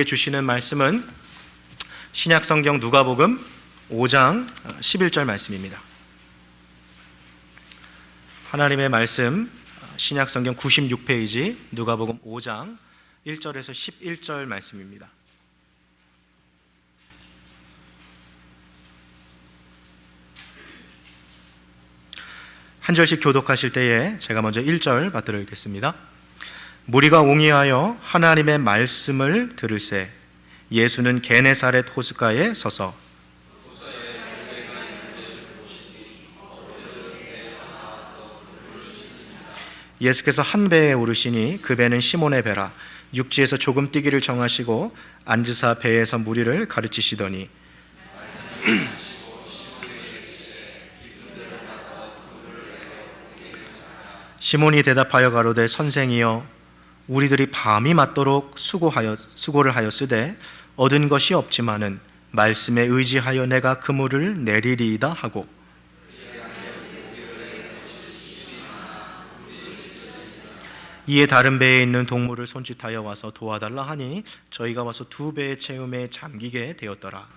주시는 말씀은 신약성경 누가복음 5장 11절 말씀입니다. 하나님의 말씀 신약성경 96페이지 누가복음 5장 1절에서 11절 말씀입니다. 한 절씩 교독하실 때에 제가 먼저 1절 받들어 읽겠습니다. 무리가 옹이하여 하나님의 말씀을 들을새 예수는 게네사렛 호숫가에 서서 예수께서 한 배에 오르시니 그 배는 시몬의 배라 육지에서 조금 뛰기를 정하시고 앉으사 배에서 무리를 가르치시더니 시몬이 대답하여 가로되 선생이여 우리들이 밤이 맞도록 수고를 하였으되 얻은 것이 없지만은 말씀에 의지하여 내가 그물을 내리리이다 하고 이에 다른 배에 있는 동물을 손짓하여 와서 도와달라 하니 저희가 와서 두 배의 채움에 잠기게 되었더라.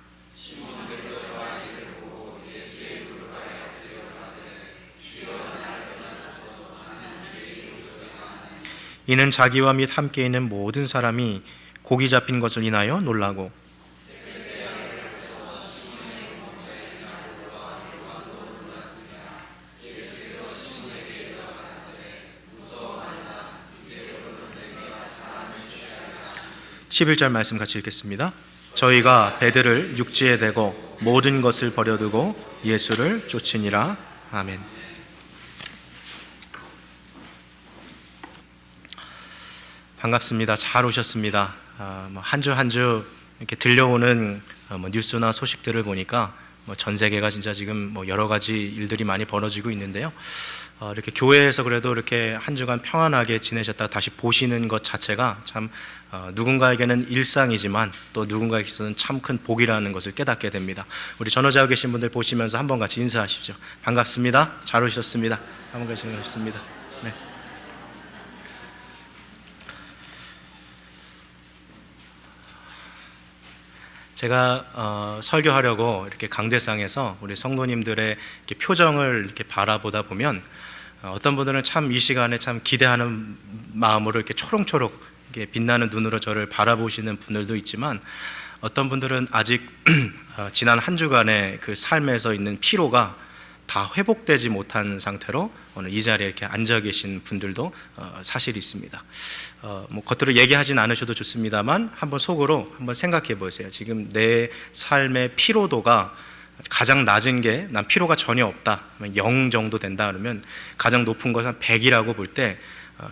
이는 자기와 및 함께 있는 모든 사람이 고기 잡힌 것을 인하여 놀라고 11절 말씀 같이 읽겠습니다. 저희가 배들을 육지에 대고 모든 것을 버려두고 예수를 쫓으니라. 아멘. 반갑습니다. 잘 오셨습니다. 한 주 한 주 이렇게 들려오는 뉴스나 소식들을 보니까 전 세계가 진짜 지금 여러 가지 일들이 많이 벌어지고 있는데요. 이렇게 교회에서 그래도 이렇게 한 주간 평안하게 지내셨다가 다시 보시는 것 자체가 참 누군가에게는 일상이지만 또 누군가에게서는 참 큰 복이라는 것을 깨닫게 됩니다. 우리 전후자고 계신 분들 보시면서 한번 같이 인사하십시오. 반갑습니다. 잘 오셨습니다. 한번 같이 반갑습니다. 네. 제가 설교하려고 이렇게 강대상에서 우리 성도님들의 이렇게 표정을 이렇게 바라보다 보면 어떤 분들은 참 이 시간에 참 기대하는 마음으로 이렇게 초롱초록 이렇게 빛나는 눈으로 저를 바라보시는 분들도 있지만 어떤 분들은 아직 지난 한 주간의 그 삶에서 있는 피로가 다 회복되지 못한 상태로 오늘 이 자리에 이렇게 앉아 계신 분들도 사실 있습니다. 겉으로 얘기하진 않으셔도 좋습니다만 한번 속으로 한번 생각해 보세요. 지금 내 삶의 피로도가 가장 낮은 게 난 피로가 전혀 없다, 0 정도 된다 그러면 가장 높은 것은 100이라고 볼 때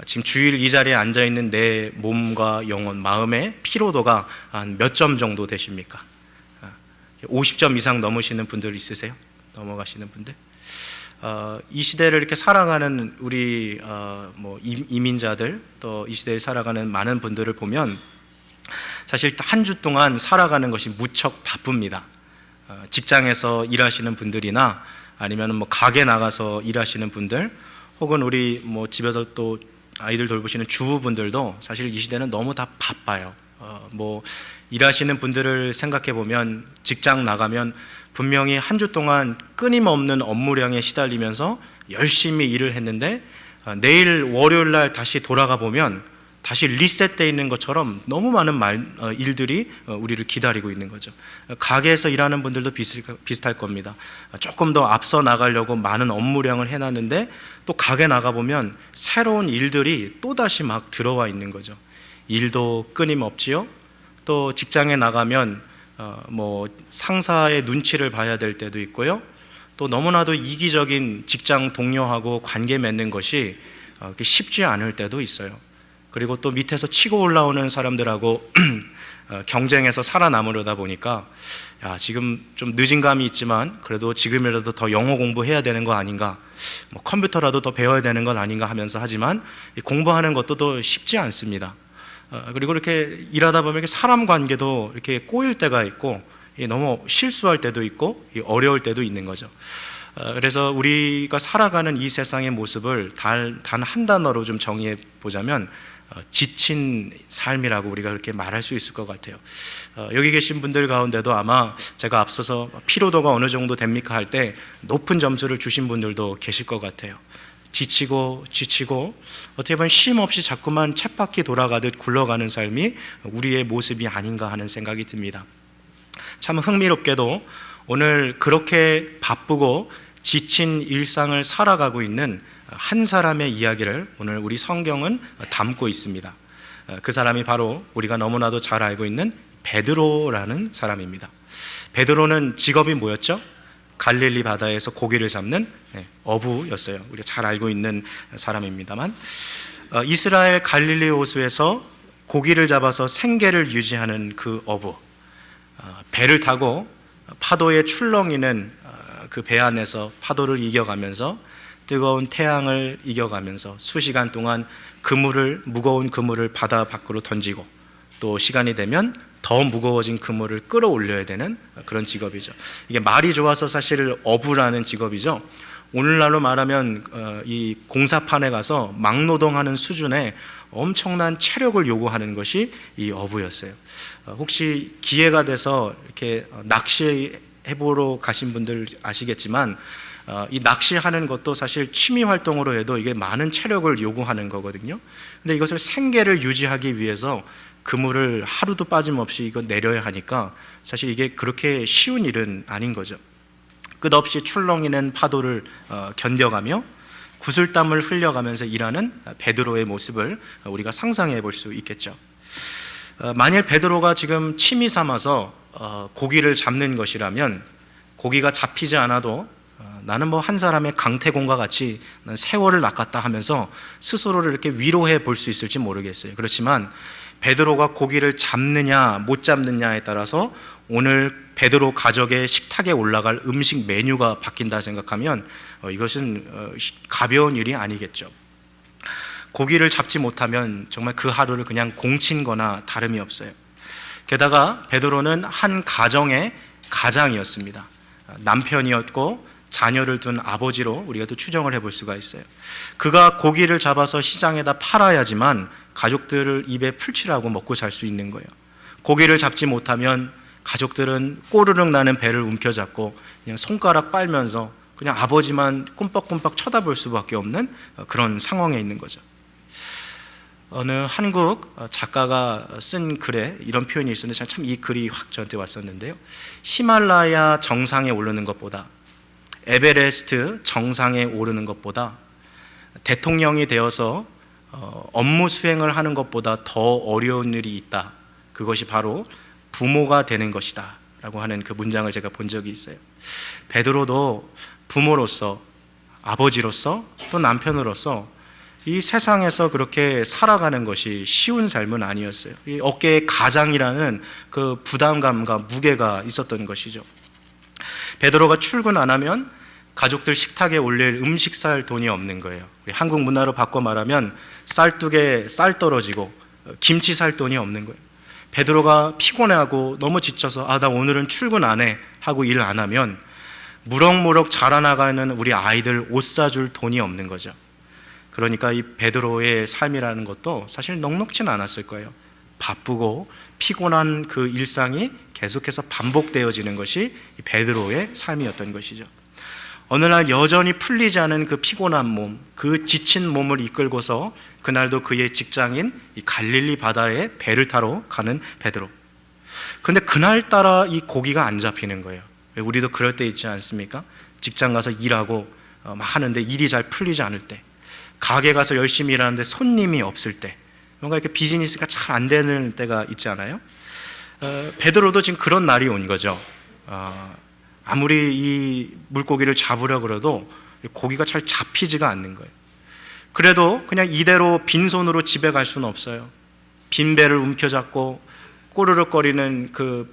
지금 주일 이 자리에 앉아 있는 내 몸과 영혼, 마음의 피로도가 한 몇 점 정도 되십니까? 50점 이상 넘으시는 분들 있으세요? 넘어가시는 분들? 이 시대를 이렇게 살아가는 우리 이민자들 또 이 시대에 살아가는 많은 분들을 보면 사실 한 주 동안 살아가는 것이 무척 바쁩니다. 직장에서 일하시는 분들이나 아니면 가게 나가서 일하시는 분들 혹은 우리 집에서 또 아이들 돌보시는 주부분들도 사실 이 시대는 너무 다 바빠요. 일하시는 분들을 생각해 보면 직장 나가면 분명히 한 주 동안 끊임없는 업무량에 시달리면서 열심히 일을 했는데 내일 월요일 날 다시 돌아가 보면 다시 리셋되어 있는 것처럼 너무 많은 일들이 우리를 기다리고 있는 거죠. 가게에서 일하는 분들도 비슷할 겁니다. 조금 더 앞서 나가려고 많은 업무량을 해놨는데 또 가게 나가보면 새로운 일들이 또다시 막 들어와 있는 거죠. 일도 끊임없지요. 또 직장에 나가면 상사의 눈치를 봐야 될 때도 있고요. 또 너무나도 이기적인 직장 동료하고 관계 맺는 것이 쉽지 않을 때도 있어요. 그리고 또 밑에서 치고 올라오는 사람들하고 경쟁해서 살아남으려다 보니까 지금 좀 늦은 감이 있지만 그래도 지금이라도 더 영어 공부해야 되는 거 아닌가, 컴퓨터라도 더 배워야 되는 건 아닌가 하면서 하지만 공부하는 것도 더 쉽지 않습니다. 그리고 이렇게 일하다 보면 이렇게 사람 관계도 이렇게 꼬일 때가 있고 너무 실수할 때도 있고 어려울 때도 있는 거죠. 그래서 우리가 살아가는 이 세상의 모습을 단 한 단어로 좀 정의해 보자면 지친 삶이라고 우리가 그렇게 말할 수 있을 것 같아요. 여기 계신 분들 가운데도 아마 제가 앞서서 피로도가 어느 정도 됩니까 할 때 높은 점수를 주신 분들도 계실 것 같아요. 지치고 어떻게 보면 쉼 없이 자꾸만 쳇바퀴 돌아가듯 굴러가는 삶이 우리의 모습이 아닌가 하는 생각이 듭니다. 참 흥미롭게도 오늘 그렇게 바쁘고 지친 일상을 살아가고 있는 한 사람의 이야기를 오늘 우리 성경은 담고 있습니다. 그 사람이 바로 우리가 너무나도 잘 알고 있는 베드로라는 사람입니다. 베드로는 직업이 뭐였죠? 갈릴리 바다에서 고기를 잡는 어부였어요. 우리가 잘 알고 있는 사람입니다만, 이스라엘 갈릴리 호수에서 고기를 잡아서 생계를 유지하는 그 어부, 배를 타고 파도에 출렁이는 그 배 안에서 파도를 이겨가면서 뜨거운 태양을 이겨가면서 수시간 동안 무거운 그물을 바다 밖으로 던지고, 또 시간이 되면 더 무거워진 그물을 끌어올려야 되는 그런 직업이죠. 이게 말이 좋아서 사실 어부라는 직업이죠. 오늘날로 말하면 이 공사판에 가서 막노동하는 수준의 엄청난 체력을 요구하는 것이 이 어부였어요. 혹시 기회가 돼서 이렇게 낚시해보러 가신 분들 아시겠지만, 이 낚시하는 것도 사실 취미 활동으로 해도 이게 많은 체력을 요구하는 거거든요. 근데 이것을 생계를 유지하기 위해서 그물을 하루도 빠짐없이 이거 내려야 하니까 사실 이게 그렇게 쉬운 일은 아닌 거죠. 끝없이 출렁이는 파도를 견뎌가며 구슬땀을 흘려가면서 일하는 베드로의 모습을 우리가 상상해 볼 수 있겠죠. 만일 베드로가 지금 취미 삼아서 고기를 잡는 것이라면, 고기가 잡히지 않아도 나는 뭐 한 사람의 강태공과 같이 세월을 낚았다 하면서 스스로를 이렇게 위로해 볼 수 있을지 모르겠어요. 그렇지만 베드로가 고기를 잡느냐 못 잡느냐에 따라서 오늘 베드로 가족의 식탁에 올라갈 음식 메뉴가 바뀐다 생각하면 이것은 가벼운 일이 아니겠죠. 고기를 잡지 못하면 정말 그 하루를 그냥 공친 거나 다름이 없어요. 게다가 베드로는 한 가정의 가장이었습니다. 남편이었고 자녀를 둔 아버지로 우리가 또 추정을 해볼 수가 있어요. 그가 고기를 잡아서 시장에다 팔아야지만 가족들을 입에 풀칠하고 먹고 살 수 있는 거예요. 고기를 잡지 못하면 가족들은 꼬르륵 나는 배를 움켜잡고 그냥 손가락 빨면서 그냥 아버지만 꿈뻑꿈뻑 쳐다볼 수밖에 없는 그런 상황에 있는 거죠. 어느 한국 작가가 쓴 글에 이런 표현이 있었는데 참 이 글이 확 저한테 왔었는데요. 히말라야 정상에 오르는 것보다, 에베레스트 정상에 오르는 것보다, 대통령이 되어서 업무 수행을 하는 것보다 더 어려운 일이 있다. 그것이 바로 부모가 되는 것이다 라고 하는 그 문장을 제가 본 적이 있어요. 베드로도 부모로서, 아버지로서, 또 남편으로서 이 세상에서 그렇게 살아가는 것이 쉬운 삶은 아니었어요. 이 어깨에 가장이라는 그 부담감과 무게가 있었던 것이죠. 베드로가 출근 안 하면 가족들 식탁에 올릴 음식 살 돈이 없는 거예요. 우리 한국 문화로 바꿔 말하면 쌀뚝에 쌀 떨어지고 김치 살 돈이 없는 거예요. 베드로가 피곤해하고 너무 지쳐서 나 오늘은 출근 안 해 하고 일 안 하면 무럭무럭 자라나가는 우리 아이들 옷 사줄 돈이 없는 거죠. 그러니까 이 베드로의 삶이라는 것도 사실 넉넉지는 않았을 거예요. 바쁘고 피곤한 그 일상이 계속해서 반복되어지는 것이 베드로의 삶이었던 것이죠. 어느 날 여전히 풀리지 않은 그 피곤한 몸, 그 지친 몸을 이끌고서 그날도 그의 직장인 이 갈릴리 바다에 배를 타러 가는 베드로. 그런데 그날따라 이 고기가 안 잡히는 거예요. 우리도 그럴 때 있지 않습니까? 직장 가서 일하고 막 하는데 일이 잘 풀리지 않을 때, 가게 가서 열심히 일하는데 손님이 없을 때, 뭔가 이렇게 비즈니스가 잘 안 되는 때가 있지 않아요? 베드로도 지금 그런 날이 온 거죠. 아무리 이 물고기를 잡으려 그래도 고기가 잘 잡히지가 않는 거예요. 그래도 그냥 이대로 빈손으로 집에 갈 수는 없어요. 빈 배를 움켜잡고 꼬르륵거리는 그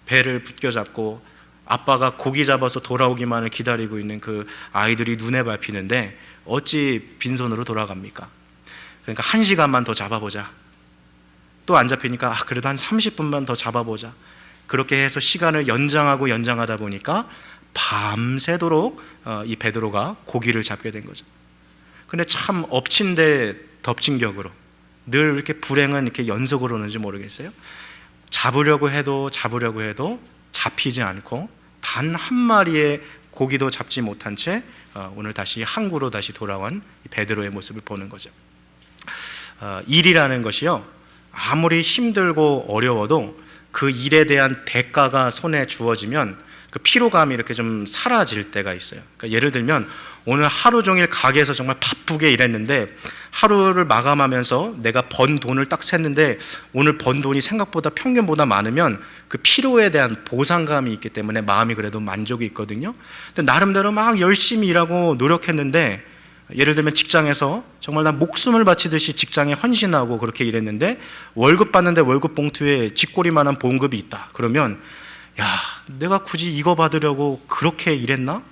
배를 붙여잡고 아빠가 고기 잡아서 돌아오기만을 기다리고 있는 그 아이들이 눈에 밟히는데 어찌 빈손으로 돌아갑니까? 그러니까 1시간만 더 잡아보자. 또 안 잡히니까 그래도 한 30분만 더 잡아보자. 그렇게 해서 시간을 연장하다 보니까 밤새도록 이 베드로가 고기를 잡게 된 거죠. 근데 참 엎친 데 덮친 격으로 늘 이렇게 불행은 이렇게 연속으로 오는지 모르겠어요. 잡으려고 해도 잡히지 않고 단 한 마리의 고기도 잡지 못한 채 오늘 다시 항구로 다시 돌아온 베드로의 모습을 보는 거죠. 일이라는 것이요, 아무리 힘들고 어려워도 그 일에 대한 대가가 손에 주어지면 그 피로감이 이렇게 좀 사라질 때가 있어요. 그러니까 예를 들면 오늘 하루 종일 가게에서 정말 바쁘게 일했는데 하루를 마감하면서 내가 번 돈을 딱 셌는데 오늘 번 돈이 생각보다 평균보다 많으면 그 피로에 대한 보상감이 있기 때문에 마음이 그래도 만족이 있거든요. 근데 나름대로 막 열심히 일하고 노력했는데, 예를 들면 직장에서 정말 난 목숨을 바치듯이 직장에 헌신하고 그렇게 일했는데 월급 받는데 월급 봉투에 쥐꼬리만한 봉급이 있다. 그러면 야, 내가 굳이 이거 받으려고 그렇게 일했나? 야,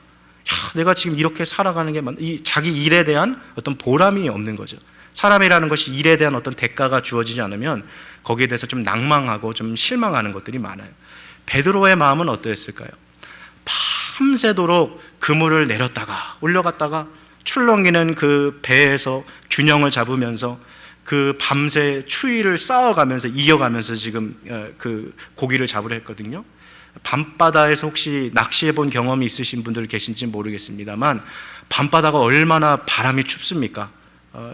내가 지금 이렇게 살아가는 게 이 자기 일에 대한 어떤 보람이 없는 거죠. 사람이라는 것이 일에 대한 어떤 대가가 주어지지 않으면 거기에 대해서 좀 낭망하고 좀 실망하는 것들이 많아요. 베드로의 마음은 어떠했을까요? 밤새도록 그물을 내렸다가 올려갔다가 출렁이는 그 배에서 균형을 잡으면서 그 밤새 추위를 쌓아가면서 이겨가면서 지금 그 고기를 잡으려 했거든요. 밤바다에서 혹시 낚시해 본 경험이 있으신 분들 계신지 모르겠습니다만 밤바다가 얼마나 바람이 춥습니까?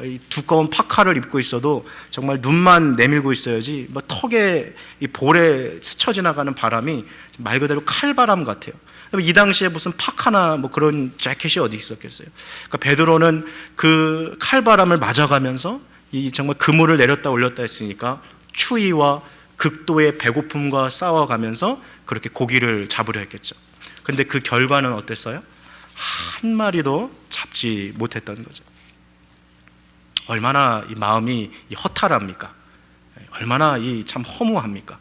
이 두꺼운 파카를 입고 있어도 정말 눈만 내밀고 있어야지 뭐 턱에 이 볼에 스쳐 지나가는 바람이 말 그대로 칼바람 같아요. 이 당시에 무슨 파카나 뭐 그런 재킷이 어디 있었겠어요. 그러니까 베드로는 그 칼바람을 맞아가면서 이 정말 그물을 내렸다 올렸다 했으니까 추위와 극도의 배고픔과 싸워가면서 그렇게 고기를 잡으려 했겠죠. 근데 그 결과는 어땠어요? 한 마리도 잡지 못했던 거죠. 얼마나 이 마음이 허탈합니까? 얼마나 이 참 허무합니까?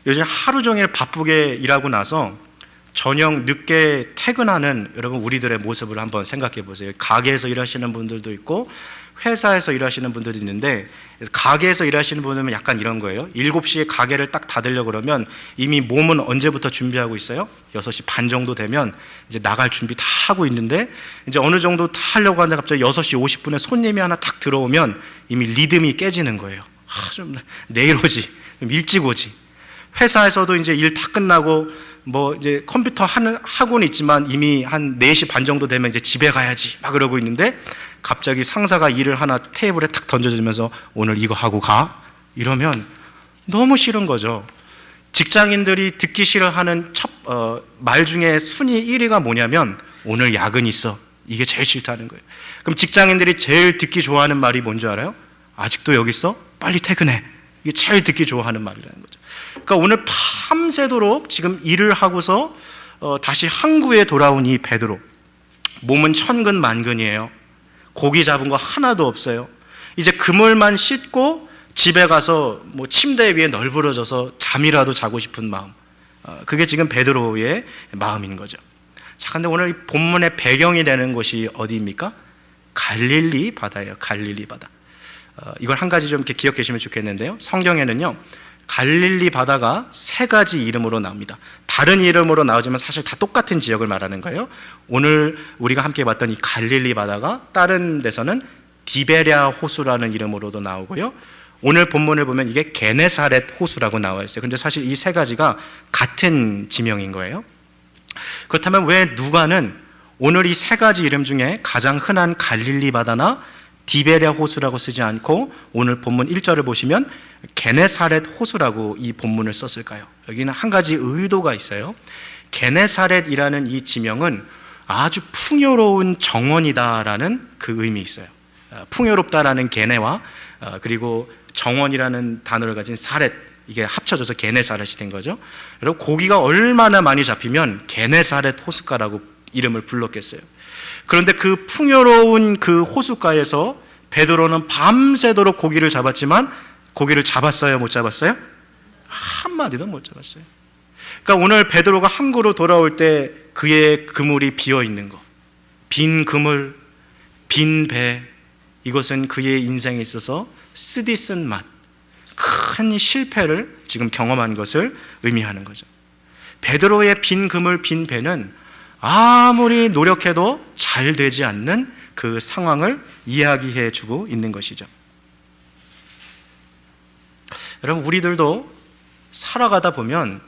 요즘 하루 종일 바쁘게 일하고 나서 저녁 늦게 퇴근하는 여러분 우리들의 모습을 한번 생각해 보세요. 가게에서 일하시는 분들도 있고 회사에서 일하시는 분들도 있는데, 가게에서 일하시는 분은 약간 이런 거예요. 7시에 가게를 딱 닫으려고 그러면 이미 몸은 언제부터 준비하고 있어요? 6시 반 정도 되면 이제 나갈 준비 다 하고 있는데, 이제 어느 정도 다 하려고 하는데 갑자기 6시 50분에 손님이 하나 탁 들어오면 이미 리듬이 깨지는 거예요. 좀 내일 오지, 좀 일찍 오지. 회사에서도 이제 일 다 끝나고 뭐 이제 컴퓨터 하고는 있지만 이미 한 4시 반 정도 되면 이제 집에 가야지 막 그러고 있는데, 갑자기 상사가 일을 하나 테이블에 탁 던져주면서 오늘 이거 하고 가? 이러면 너무 싫은 거죠. 직장인들이 듣기 싫어하는 말 중에 순위 1위가 뭐냐면 오늘 야근 있어. 이게 제일 싫다는 거예요. 그럼 직장인들이 제일 듣기 좋아하는 말이 뭔지 알아요? 아직도 여기 있어? 빨리 퇴근해. 이게 제일 듣기 좋아하는 말이라는 거죠. 그러니까 오늘 밤새도록 지금 일을 하고서 다시 항구에 돌아온 이 베드로, 몸은 천근만근이에요. 고기 잡은 거 하나도 없어요. 이제 그물만 씻고 집에 가서 뭐 침대 위에 널브러져서 잠이라도 자고 싶은 마음, 그게 지금 베드로의 마음인 거죠. 자, 근데 오늘 이 본문의 배경이 되는 곳이 어디입니까? 갈릴리 바다예요. 갈릴리 바다. 이걸 한 가지 좀 이렇게 기억해 주시면 좋겠는데요. 성경에는요, 갈릴리 바다가 3가지 이름으로 나옵니다. 다른 이름으로 나오지만 사실 다 똑같은 지역을 말하는 거예요. 오늘 우리가 함께 봤던 이 갈릴리 바다가 다른 데서는 디베랴 호수라는 이름으로도 나오고요, 오늘 본문을 보면 이게 게네사렛 호수라고 나와 있어요. 근데 사실 이 3가지가 같은 지명인 거예요. 그렇다면 왜 누가는 오늘 이 3가지 이름 중에 가장 흔한 갈릴리 바다나 디베랴 호수라고 쓰지 않고 오늘 본문 1절을 보시면 게네사렛 호수라고 이 본문을 썼을까요? 여기는 한 가지 의도가 있어요. 게네사렛이라는 이 지명은 아주 풍요로운 정원이다라는 그 의미 있어요. 풍요롭다라는 게네와 그리고 정원이라는 단어를 가진 사렛, 이게 합쳐져서 게네사렛이 된 거죠. 여러분, 고기가 얼마나 많이 잡히면 게네사렛 호숫가라고 이름을 불렀겠어요. 그런데 그 풍요로운 그 호숫가에서 베드로는 밤새도록 고기를 잡았지만 고기를 잡았어요? 못 잡았어요? 한 마디도 못 잡았어요. 그러니까 오늘 베드로가 항구로 돌아올 때 그의 그물이 비어 있는 거, 빈 그물, 빈 배, 이것은 그의 인생에 있어서 쓰디쓴 맛, 큰 실패를 지금 경험한 것을 의미하는 거죠. 베드로의 빈 그물, 빈 배는 아무리 노력해도 잘 되지 않는 그 상황을 이야기해 주고 있는 것이죠. 여러분, 우리들도 살아가다 보면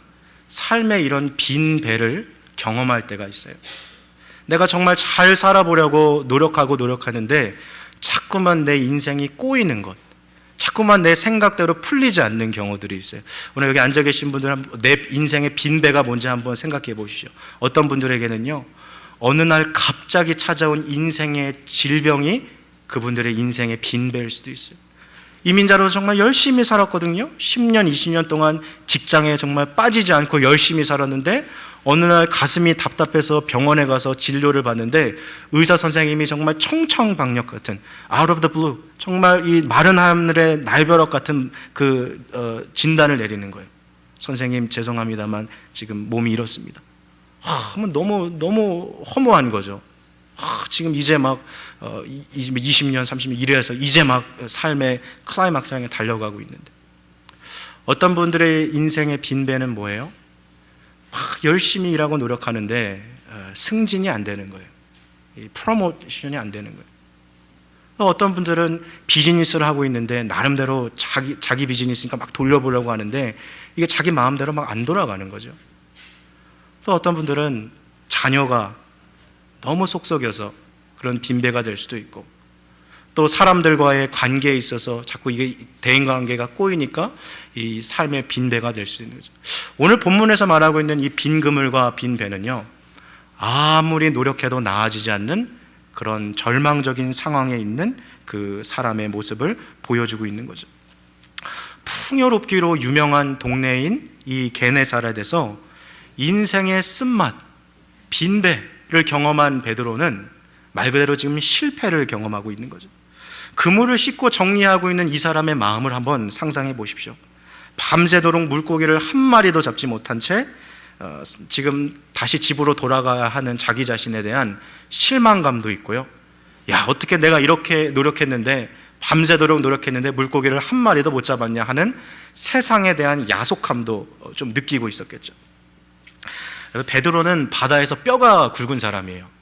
삶의 이런 빈 배를 경험할 때가 있어요. 내가 정말 잘 살아보려고 노력하는데 자꾸만 내 인생이 꼬이는 것, 자꾸만 내 생각대로 풀리지 않는 경우들이 있어요. 오늘 여기 앉아 계신 분들은 내 인생의 빈 배가 뭔지 한번 생각해 보시죠. 어떤 분들에게는요, 어느 날 갑자기 찾아온 인생의 질병이 그분들의 인생의 빈 배일 수도 있어요. 이민자로 정말 열심히 살았거든요. 10년, 20년 동안 직장에 정말 빠지지 않고 열심히 살았는데 어느 날 가슴이 답답해서 병원에 가서 진료를 받는데 의사 선생님이 정말 청청박력 같은, out of the blue, 정말 이 마른 하늘의 날벼락 같은 진단을 내리는 거예요. 선생님, 죄송합니다만 지금 몸이 이렇습니다. 너무 허무한 거죠. 지금 이제 막 20년, 30년 이래서 이제 막 삶의 클라이막스 향해 달려가고 있는데, 어떤 분들의 인생의 빈배는 뭐예요? 막 열심히 일하고 노력하는데 승진이 안 되는 거예요. 프로모션이 안 되는 거예요. 어떤 분들은 비즈니스를 하고 있는데 나름대로 자기 비즈니스니까 막 돌려보려고 하는데 이게 자기 마음대로 막 안 돌아가는 거죠. 또 어떤 분들은 자녀가 너무 속썩여서 그런 빈배가 될 수도 있고, 또 사람들과의 관계에 있어서 자꾸 이게 대인관계가 꼬이니까 이 삶의 빈배가 될 수 있는 거죠. 오늘 본문에서 말하고 있는 이 빈 그물과 빈 배는요, 아무리 노력해도 나아지지 않는 그런 절망적인 상황에 있는 그 사람의 모습을 보여주고 있는 거죠. 풍요롭기로 유명한 동네인 이 게네사렛에서 인생의 쓴맛, 빈배를 경험한 베드로는 말 그대로 지금 실패를 경험하고 있는 거죠. 그물을 씻고 정리하고 있는 이 사람의 마음을 한번 상상해 보십시오. 밤새도록 물고기를 한 마리도 잡지 못한 채 지금 다시 집으로 돌아가야 하는 자기 자신에 대한 실망감도 있고요. 야, 어떻게 내가 이렇게 노력했는데, 밤새도록 노력했는데 물고기를 한 마리도 못 잡았냐 하는 세상에 대한 야속함도 좀 느끼고 있었겠죠. 베드로는 바다에서 뼈가 굵은 사람이에요.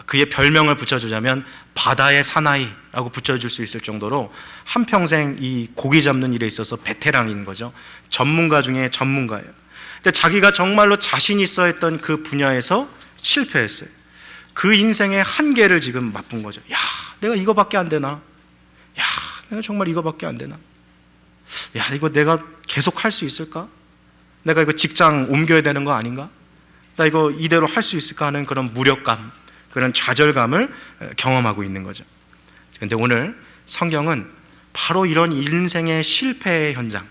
그의 별명을 붙여주자면 바다의 사나이라고 붙여줄 수 있을 정도로 한평생 이 고기 잡는 일에 있어서 베테랑인 거죠. 전문가 중에 전문가예요. 근데 자기가 정말로 자신 있어 했던 그 분야에서 실패했어요. 그 인생의 한계를 지금 맛본 거죠. 야, 내가 이거밖에 안 되나? 야, 내가 정말 이거밖에 안 되나? 야, 이거 내가 계속 할 수 있을까? 내가 이거 직장 옮겨야 되는 거 아닌가? 나 이거 이대로 할 수 있을까 하는 그런 무력감, 그런 좌절감을 경험하고 있는 거죠. 그런데 오늘 성경은 바로 이런 인생의 실패의 현장,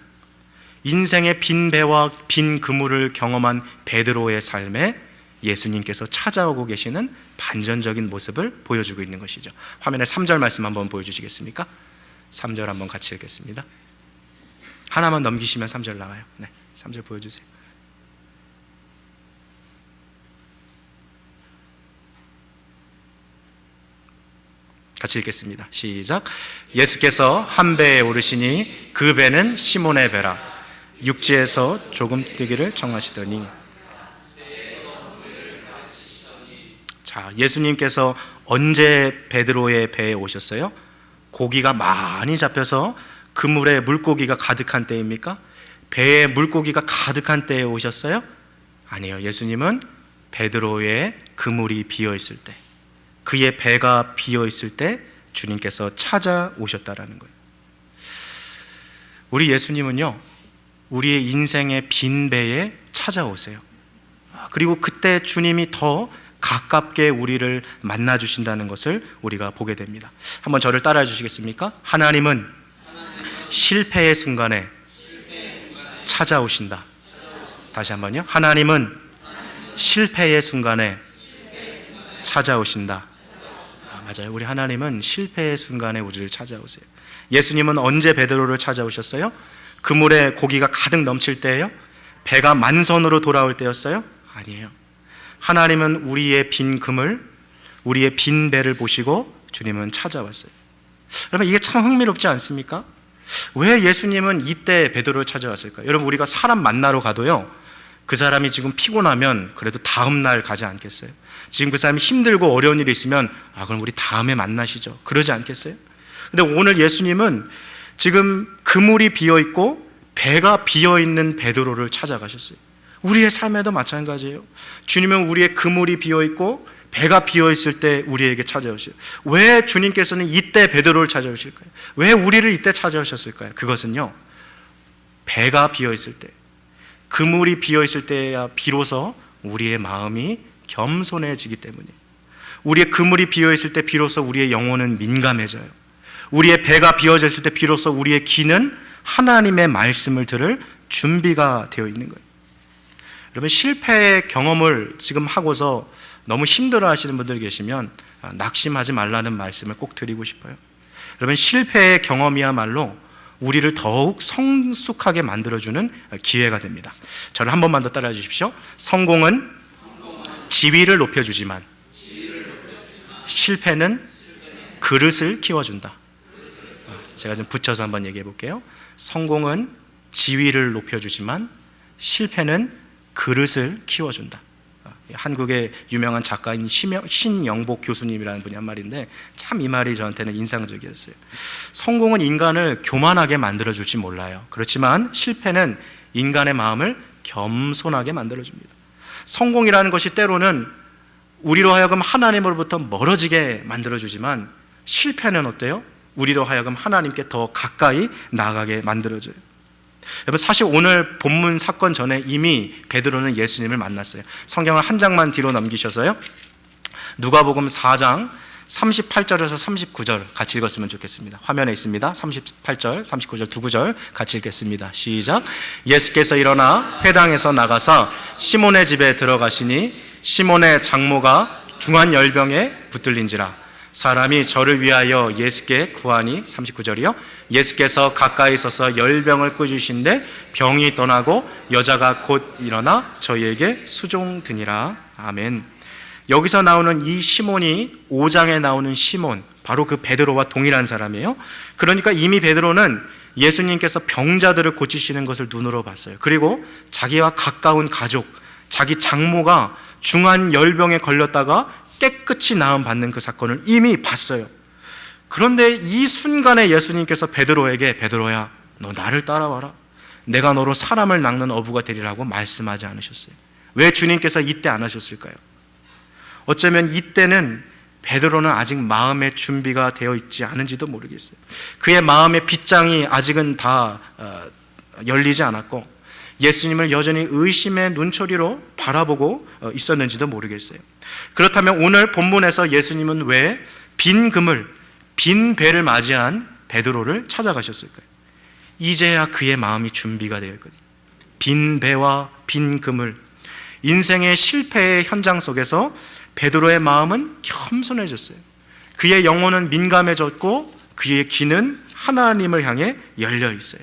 인생의 빈 배와 빈 그물을 경험한 베드로의 삶에 예수님께서 찾아오고 계시는 반전적인 모습을 보여주고 있는 것이죠. 화면에 3절 말씀 한번 보여주시겠습니까? 3절 한번 같이 읽겠습니다. 하나만 넘기시면 3절 나와요. 네, 3절 보여주세요. 같이 읽겠습니다. 시작. 예수께서 한 배에 오르시니 그 배는 시몬의 배라. 육지에서 조금 뛰기를 정하시더니. 자, 예수님께서 언제 베드로의 배에 오셨어요? 고기가 많이 잡혀서 그물에 물고기가 가득한 때입니까? 배에 물고기가 가득한 때에 오셨어요? 아니에요. 예수님은 베드로의 그물이 비어있을 때, 그의 배가 비어있을 때 주님께서 찾아오셨다라는 거예요. 우리 예수님은요, 우리의 인생의 빈 배에 찾아오세요. 그리고 그때 주님이 더 가깝게 우리를 만나주신다는 것을 우리가 보게 됩니다. 한번 저를 따라해 주시겠습니까? 하나님은 실패의 순간에 찾아오신다. 다시 한번요. 하나님은 실패의 순간에 찾아오신다. 맞아요. 우리 하나님은 실패의 순간에 우리를 찾아오세요. 예수님은 언제 베드로를 찾아오셨어요? 그물에 고기가 가득 넘칠 때예요? 배가 만선으로 돌아올 때였어요? 아니에요. 하나님은 우리의 빈 그물, 우리의 빈 배를 보시고 주님은 찾아왔어요. 여러분, 이게 참 흥미롭지 않습니까? 왜 예수님은 이때 베드로를 찾아왔을까요? 여러분, 우리가 사람 만나러 가도요, 그 사람이 지금 피곤하면 그래도 다음 날 가지 않겠어요? 지금 그 사람이 힘들고 어려운 일이 있으면 그럼 우리 다음에 만나시죠, 그러지 않겠어요? 근데 오늘 예수님은 지금 그물이 비어있고 배가 비어있는 베드로를 찾아가셨어요. 우리의 삶에도 마찬가지예요. 주님은 우리의 그물이 비어있고 배가 비어있을 때 우리에게 찾아오셔요. 왜 주님께서는 이때 베드로를 찾아오실까요? 왜 우리를 이때 찾아오셨을까요? 그것은요, 배가 비어있을 때, 그물이 비어있을 때야 비로소 우리의 마음이 겸손해지기 때문이에요. 우리의 그물이 비어있을 때 비로소 우리의 영혼은 민감해져요. 우리의 배가 비어졌을 때 비로소 우리의 귀는 하나님의 말씀을 들을 준비가 되어 있는 거예요. 여러분, 실패의 경험을 지금 하고서 너무 힘들어 하시는 분들 계시면 낙심하지 말라는 말씀을 꼭 드리고 싶어요. 여러분, 실패의 경험이야말로 우리를 더욱 성숙하게 만들어주는 기회가 됩니다. 저를 한 번만 더 따라해 주십시오. 성공은 지위를 높여주지만 실패는 그릇을 키워준다. 제가 좀 붙여서 한번 얘기해 볼게요. 성공은 지위를 높여주지만 실패는 그릇을 키워준다. 한국의 유명한 작가인 신영복 교수님이라는 분이 한 말인데 참 이 말이 저한테는 인상적이었어요. 성공은 인간을 교만하게 만들어줄지 몰라요. 그렇지만 실패는 인간의 마음을 겸손하게 만들어줍니다. 성공이라는 것이 때로는 우리로 하여금 하나님으로부터 멀어지게 만들어주지만 실패는 어때요? 우리로 하여금 하나님께 더 가까이 나아가게 만들어줘요. 여러분, 사실 오늘 본문 사건 전에 이미 베드로는 예수님을 만났어요. 성경을 한 장만 뒤로 넘기셔서요, 누가복음 4장 38절에서 39절 같이 읽었으면 좋겠습니다. 화면에 있습니다. 38절, 39절 두 구절 같이 읽겠습니다. 시작. 예수께서 일어나 회당에서 나가사 시몬의 집에 들어가시니 시몬의 장모가 중한 열병에 붙들린지라. 사람이 저를 위하여 예수께 구하니, 39절이요, 예수께서 가까이 서서 열병을 끄주신데 병이 떠나고 여자가 곧 일어나 저희에게 수종드니라. 아멘. 여기서 나오는 이 시몬이 5장에 나오는 시몬, 바로 그 베드로와 동일한 사람이에요. 그러니까 이미 베드로는 예수님께서 병자들을 고치시는 것을 눈으로 봤어요. 그리고 자기와 가까운 가족, 자기 장모가 중한 열병에 걸렸다가 깨끗이 나음 받는 그 사건을 이미 봤어요. 그런데 이 순간에 예수님께서 베드로에게, 베드로야, 너 나를 따라와라, 내가 너로 사람을 낚는 어부가 되리라고 말씀하지 않으셨어요. 왜 주님께서 이때 안 하셨을까요? 어쩌면 이때는 베드로는 아직 마음의 준비가 되어 있지 않은지도 모르겠어요. 그의 마음의 빗장이 아직은 다 열리지 않았고 예수님을 여전히 의심의 눈초리로 바라보고 있었는지도 모르겠어요. 그렇다면 오늘 본문에서 예수님은 왜 빈 그물, 빈 배를 맞이한 베드로를 찾아가셨을까요? 이제야 그의 마음이 준비가 되어 있거든요. 빈 배와 빈 그물, 인생의 실패의 현장 속에서 베드로의 마음은 겸손해졌어요. 그의 영혼은 민감해졌고 그의 귀는 하나님을 향해 열려 있어요.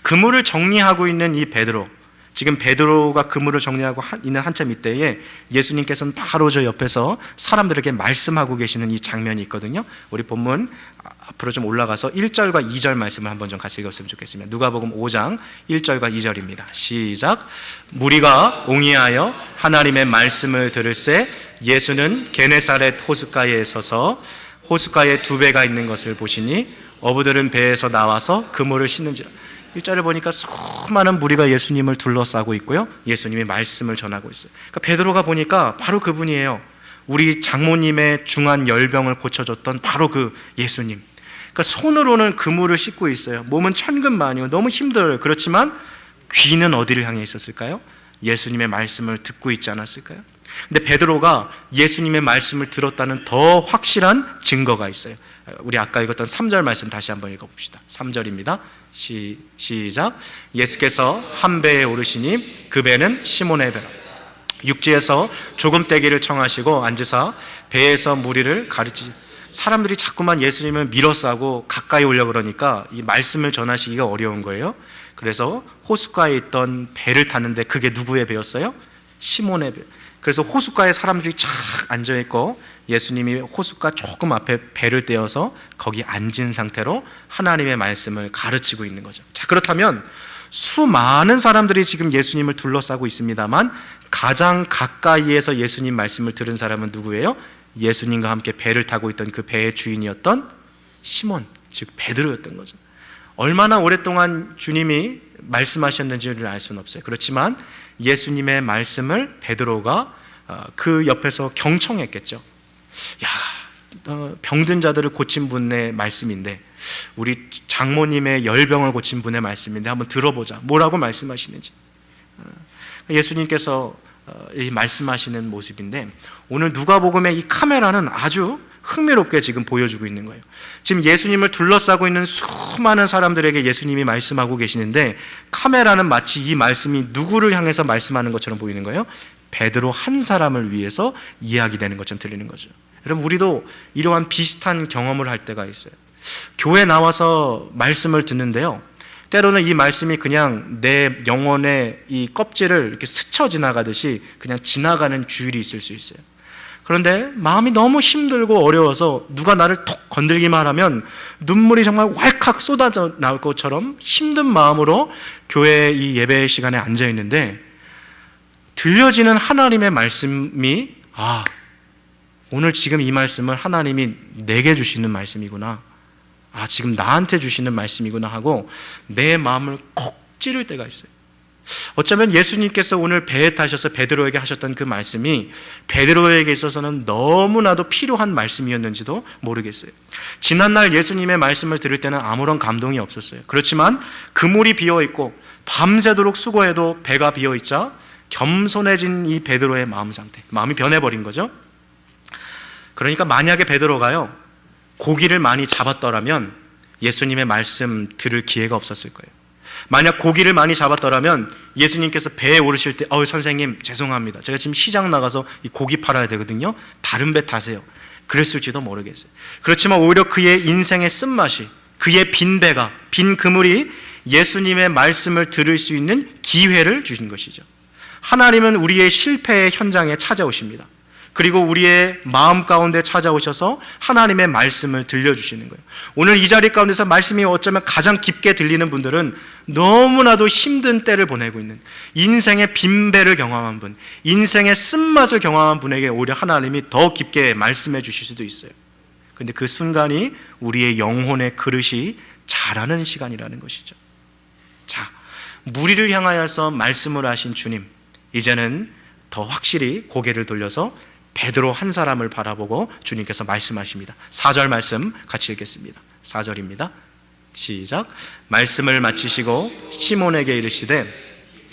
그물을 정리하고 있는 이 베드로, 지금 베드로가 그물을 정리하고 있는 한참 이때에 예수님께서는 바로 저 옆에서 사람들에게 말씀하고 계시는 이 장면이 있거든요. 우리 본문 앞으로 좀 올라가서 1절과 2절 말씀을 한번 좀 같이 읽었으면 좋겠습니다. 누가복음 5장 1절과 2절입니다. 시작. 무리가 옹이하여 하나님의 말씀을 들을새 예수는 게네사렛 호숫가에 서서 호숫가에 두 배가 있는 것을 보시니 어부들은 배에서 나와서 그물을 씻는지라. 1절을 보니까 수많은 무리가 예수님을 둘러싸고 있고요, 예수님이 말씀을 전하고 있어요. 그러니까 베드로가 보니까 바로 그분이에요. 우리 장모님의 중한 열병을 고쳐줬던 바로 그 예수님. 그러니까 손으로는 그물을 씻고 있어요. 몸은 천근만이고 너무 힘들어요. 그렇지만 귀는 어디를 향해 있었을까요? 예수님의 말씀을 듣고 있지 않았을까요? 근데 베드로가 예수님의 말씀을 들었다는 더 확실한 증거가 있어요. 우리 아까 읽었던 3절 말씀 다시 한번 읽어봅시다. 3절입니다. 시작. 예수께서 한 배에 오르시니 그 배는 시몬의 배라. 육지에서 조금 떼기를 청하시고 앉으사 배에서 무리를 가르치시. 사람들이 자꾸만 예수님을 밀어싸고 가까이 오려고 그러니까 이 말씀을 전하시기가 어려운 거예요. 그래서 호숫가에 있던 배를 탔는데 그게 누구의 배였어요? 시몬의 배. 그래서 호숫가에 사람들이 착 앉아있고 예수님이 호숫가 조금 앞에 배를 떼어서 거기 앉은 상태로 하나님의 말씀을 가르치고 있는 거죠. 자, 그렇다면 수많은 사람들이 지금 예수님을 둘러싸고 있습니다만 가장 가까이에서 예수님 말씀을 들은 사람은 누구예요? 예수님과 함께 배를 타고 있던 그 배의 주인이었던 시몬, 즉 베드로였던 거죠. 얼마나 오랫동안 주님이 말씀하셨는지를 알 수는 없어요. 그렇지만 예수님의 말씀을 베드로가 그 옆에서 경청했겠죠. 병든 자들을 고친 분의 말씀인데, 우리 장모님의 열병을 고친 분의 말씀인데 한번 들어보자. 뭐라고 말씀하시는지. 예수님께서 이 말씀하시는 모습인데, 오늘 누가복음의 이 카메라는 아주 흥미롭게 지금 보여주고 있는 거예요. 지금 예수님을 둘러싸고 있는 수많은 사람들에게 예수님이 말씀하고 계시는데, 카메라는 마치 이 말씀이 누구를 향해서 말씀하는 것처럼 보이는 거예요. 베드로 한 사람을 위해서 이야기되는 것처럼 들리는 거죠. 여러분, 우리도 이러한 비슷한 경험을 할 때가 있어요. 교회 나와서 말씀을 듣는데요, 때로는 이 말씀이 그냥 내 영혼의 이 껍질을 이렇게 스쳐 지나가듯이 그냥 지나가는 주일이 있을 수 있어요. 그런데 마음이 너무 힘들고 어려워서 누가 나를 톡 건들기만 하면 눈물이 정말 왈칵 쏟아져 나올 것처럼 힘든 마음으로 교회의 이 예배 시간에 앉아 있는데, 들려지는 하나님의 말씀이 오늘 지금 이 말씀을 하나님이 내게 주시는 말씀이구나, 지금 나한테 주시는 말씀이구나 하고 내 마음을 콕 찌를 때가 있어요. 어쩌면 예수님께서 오늘 배에 타셔서 베드로에게 하셨던 그 말씀이 베드로에게 있어서는 너무나도 필요한 말씀이었는지도 모르겠어요. 지난날 예수님의 말씀을 들을 때는 아무런 감동이 없었어요. 그렇지만 그물이 비어있고 밤새도록 수고해도 배가 비어있자 겸손해진 이 베드로의 마음 상태, 마음이 변해버린 거죠. 그러니까 만약에 베드로가요, 고기를 많이 잡았더라면 예수님의 말씀 들을 기회가 없었을 거예요. 만약 고기를 많이 잡았더라면 예수님께서 배에 오르실 때 선생님 죄송합니다, 제가 지금 시장 나가서 이 고기 팔아야 되거든요, 다른 배 타세요, 그랬을지도 모르겠어요. 그렇지만 오히려 그의 인생의 쓴맛이, 그의 빈 배가, 빈 그물이 예수님의 말씀을 들을 수 있는 기회를 주신 것이죠. 하나님은 우리의 실패의 현장에 찾아오십니다. 그리고 우리의 마음 가운데 찾아오셔서 하나님의 말씀을 들려주시는 거예요. 오늘 이 자리 가운데서 말씀이 어쩌면 가장 깊게 들리는 분들은 너무나도 힘든 때를 보내고 있는, 인생의 빈배를 경험한 분, 인생의 쓴맛을 경험한 분에게 오히려 하나님이 더 깊게 말씀해 주실 수도 있어요. 그런데 그 순간이 우리의 영혼의 그릇이 자라는 시간이라는 것이죠. 자, 무리를 향하여서 말씀을 하신 주님, 이제는 더 확실히 고개를 돌려서 베드로 한 사람을 바라보고 주님께서 말씀하십니다. 4절 말씀 같이 읽겠습니다. 4절입니다. 시작. 말씀을 마치시고 시몬에게 이르시되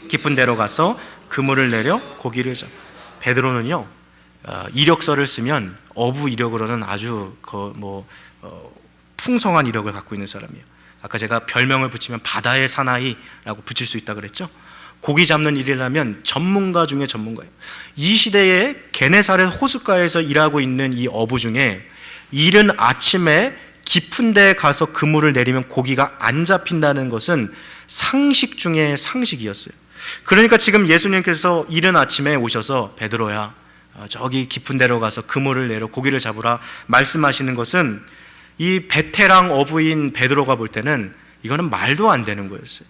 깊은 데로 가서 그물을 내려 고기를 잡. 베드로는요, 이력서를 쓰면 어부 이력으로는 아주 풍성한 이력을 갖고 있는 사람이에요. 아까 제가 별명을 붙이면 바다의 사나이라고 붙일 수 있다 그랬죠. 고기 잡는 일이라면 전문가 중에 전문가예요. 이 시대에 게네사렛 호숫가에서 일하고 있는 이 어부 중에 이른 아침에 깊은 데에 가서 그물을 내리면 고기가 안 잡힌다는 것은 상식 중에 상식이었어요. 그러니까 지금 예수님께서 이른 아침에 오셔서 베드로야, 저기 깊은 데로 가서 그물을 내려 고기를 잡으라 말씀하시는 것은 이 베테랑 어부인 베드로가 볼 때는 이거는 말도 안 되는 거였어요.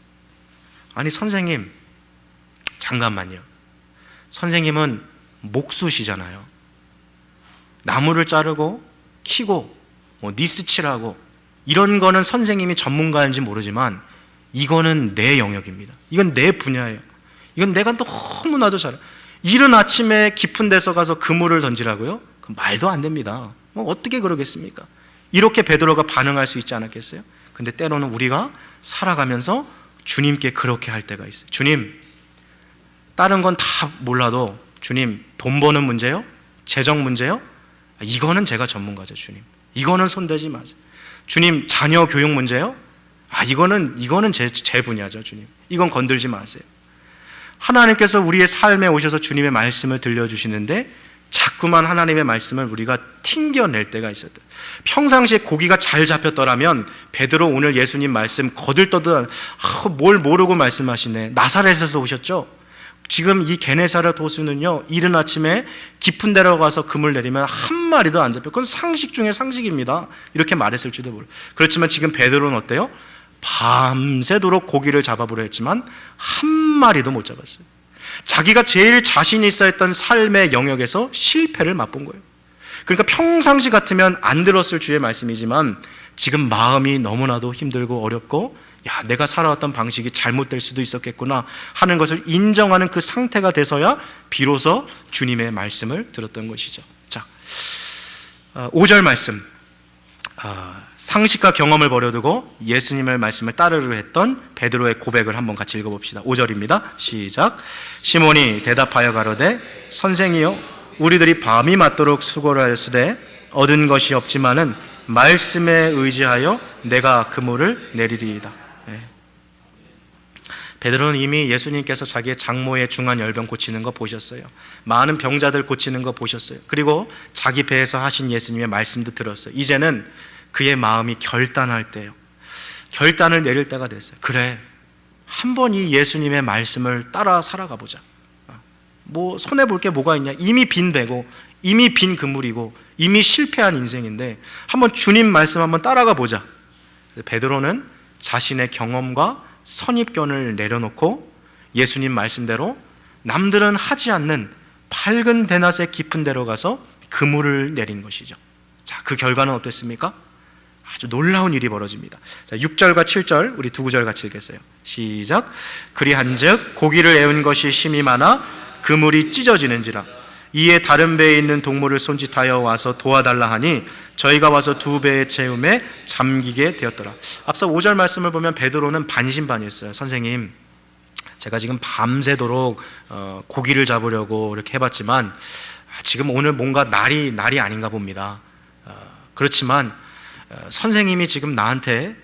아니 선생님, 잠깐만요. 선생님은 목수시잖아요. 나무를 자르고 키고 니스 칠하고 이런 거는 선생님이 전문가인지 모르지만 이거는 내 영역입니다. 이건 내 분야예요. 이건 내가 너무나도 잘해. 이른 아침에 깊은 데서 가서 그물을 던지라고요? 그 말도 안 됩니다. 어떻게 그러겠습니까? 이렇게 베드로가 반응할 수 있지 않았겠어요? 근데 때로는 우리가 살아가면서 주님께 그렇게 할 때가 있어요. 주님, 다른 건 다 몰라도 주님, 돈 버는 문제요? 재정 문제요? 이거는 제가 전문가죠. 주님, 이거는 손대지 마세요. 주님, 자녀 교육 문제요? 이거는 제 분야죠. 주님, 이건 건들지 마세요. 하나님께서 우리의 삶에 오셔서 주님의 말씀을 들려주시는데 자꾸만 하나님의 말씀을 우리가 튕겨낼 때가 있었다. 평상시에 고기가 잘 잡혔더라면 베드로 오늘 예수님 말씀 거들떠들 뭘 모르고 말씀하시네. 나사렛에서 오셨죠? 지금 이 게네사렛 호수는요, 이른 아침에 깊은 데로 가서 그물 내리면 한 마리도 안 잡혀. 그건 상식 중에 상식입니다. 이렇게 말했을지도 모르. 그렇지만 지금 베드로는 어때요? 밤새도록 고기를 잡아보려 했지만 한 마리도 못 잡았어요. 자기가 제일 자신 있어 했던 삶의 영역에서 실패를 맛본 거예요. 그러니까 평상시 같으면 안 들었을 주의 말씀이지만 지금 마음이 너무나도 힘들고 어렵고 야, 내가 살아왔던 방식이 잘못될 수도 있었겠구나 하는 것을 인정하는 그 상태가 돼서야 비로소 주님의 말씀을 들었던 것이죠. 자, 5절 말씀. 상식과 경험을 버려두고 예수님의 말씀을 따르려 했던 베드로의 고백을 한번 같이 읽어봅시다. 5절입니다. 시작. 시몬이 대답하여 가로되 선생이여 우리들이 밤이 맞도록 수고를 하였으되 얻은 것이 없지만은 말씀에 의지하여 내가 그물을 내리리이다. 베드로는 이미 예수님께서 자기의 장모의 중한 열병 고치는 거 보셨어요. 많은 병자들 고치는 거 보셨어요. 그리고 자기 배에서 하신 예수님의 말씀도 들었어요. 이제는 그의 마음이 결단할 때요. 결단을 내릴 때가 됐어요. 그래, 한번 이 예수님의 말씀을 따라 살아가 보자. 뭐 손해볼 게 뭐가 있냐. 이미 빈 배고 이미 빈 그물이고 이미 실패한 인생인데 한번 주님 말씀 한번 따라가 보자. 베드로는 자신의 경험과 선입견을 내려놓고 예수님 말씀대로 남들은 하지 않는 밝은 대낮의 깊은 데로 가서 그물을 내린 것이죠. 자, 그 결과는 어땠습니까? 아주 놀라운 일이 벌어집니다. 자, 6절과 7절 우리 두 구절 같이 읽겠어요. 시작. 그리한즉 고기를 애운 것이 심히 많아 그물이 찢어지는지라 이에 다른 배에 있는 동물을 손짓하여 와서 도와달라 하니 저희가 와서 두 배의 채움에 잠기게 되었더라. 앞서 5절 말씀을 보면 베드로는 반신반의했어요. 선생님, 제가 지금 밤새도록 고기를 잡으려고 이렇게 해봤지만 지금 오늘 뭔가 날이 아닌가 봅니다. 그렇지만 선생님이 지금 나한테